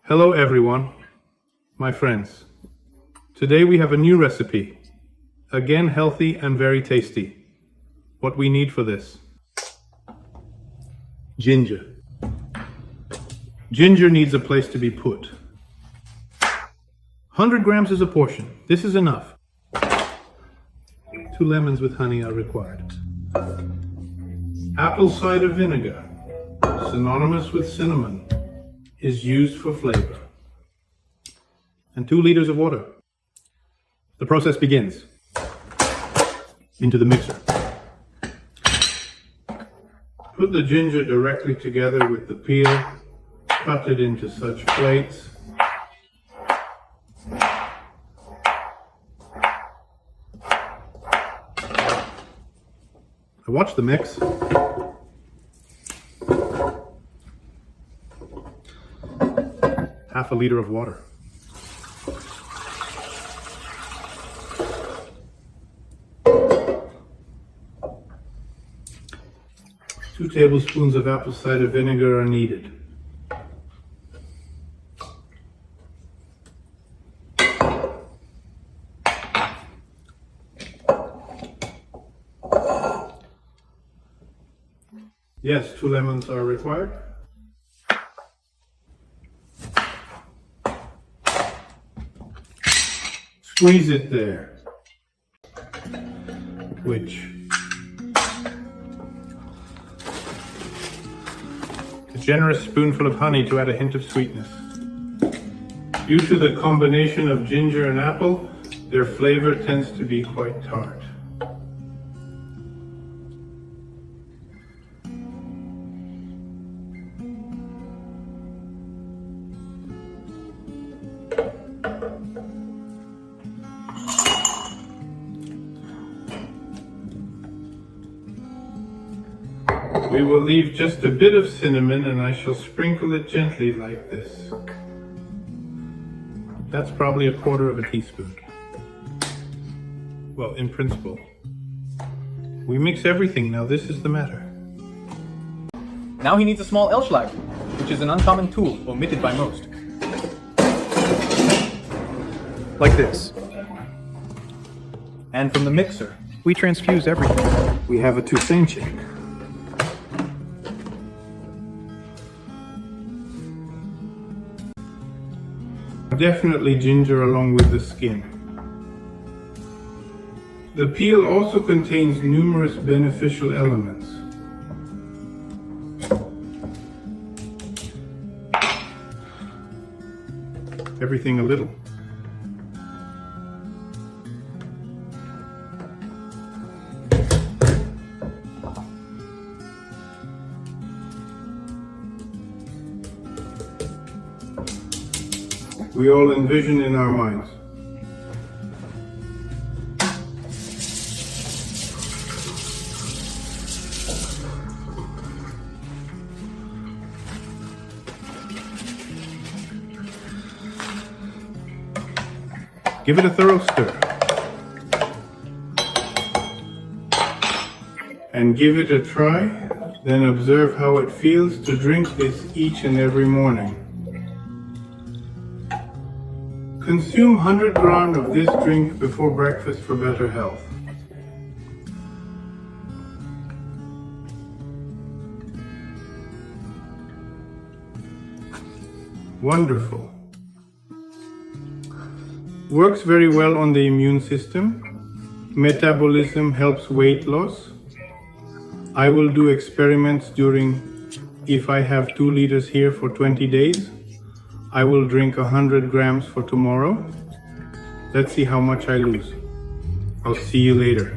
Hello everyone, my friends. Today we have a new recipe. Again healthy and very tasty. What we need for this. Ginger. Ginger needs a place to be put. 100 grams is a portion. This is enough. 2 lemons with honey are required. Apple cider vinegar, synonymous with cinnamon, is used for flavor. And 2 liters of water. The process begins. Into the mixer. Put the ginger directly together with the peel. Cut it into such plates. Now watch the mix. Half a liter of water. Two tablespoons of apple cider vinegar are needed. Yes, 2 lemons are required. Squeeze it there. A generous spoonful of honey to add a hint of sweetness. Due to the combination of ginger and apple, their flavor tends to be quite tart. We will leave just a bit of cinnamon and I shall sprinkle it gently like this. That's probably 1/4 teaspoon. Well, in principle. We mix everything now, this is the matter. Now he needs a small elixir, which is an uncommon tool omitted by most. Like this. And from the mixer, we transfuse everything. We have a оченьвкусно. Definitely ginger along with the skin. The peel also contains numerous beneficial elements. Everything a little. We all envision in our minds. Give it a thorough stir. And give it a try, then observe how it feels to drink this each and every morning. Consume 100 grams of this drink before breakfast for better health. Wonderful. Works very well on the immune system. Metabolism helps weight loss. I will do experiments if I have 2 liters here for 20 days. I will drink 100 grams for tomorrow. Let's see how much I lose. I'll see you later.